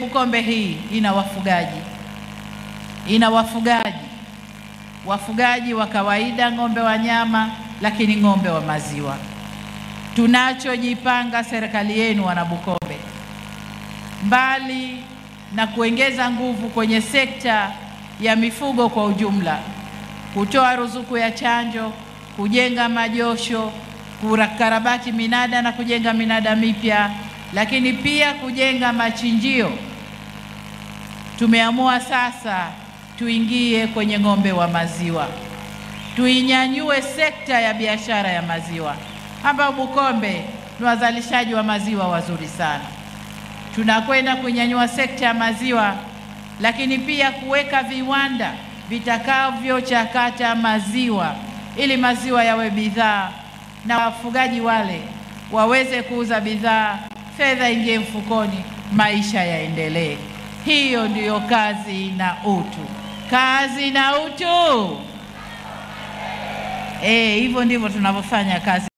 Bukombe hii ina wafugaji wa kawaida, ng'ombe wa nyama, lakini ng'ombe wa maziwa. Tunachojipanga serikali yenu wana Bukombe, mbali na kuongeza nguvu kwenye sekta ya mifugo kwa ujumla, kutoa ruzuku ya chanjo, kujenga majosho, kukarabati minada na kujenga minada mipya, lakini pia kujenga machinjio, tumeamua sasa tuingie kwenye ng'ombe wa maziwa, tuinyanyue sekta ya biashara ya maziwa. Hapa Bukombe ni wazalishaji wa maziwa wazuri sana. Tunakwenda kunyanyua sekta ya maziwa, lakini pia kuweka viwanda vitakavyochakata maziwa ili maziwa yawe bidhaa na wafugaji wale waweze kuuza bidhaa, fedha ingie mfukoni, maisha yaendelee. Hiyo ndiyo kazi na utu. Kazi na utu. Hivyo ndivyo tunavyofanya kazi.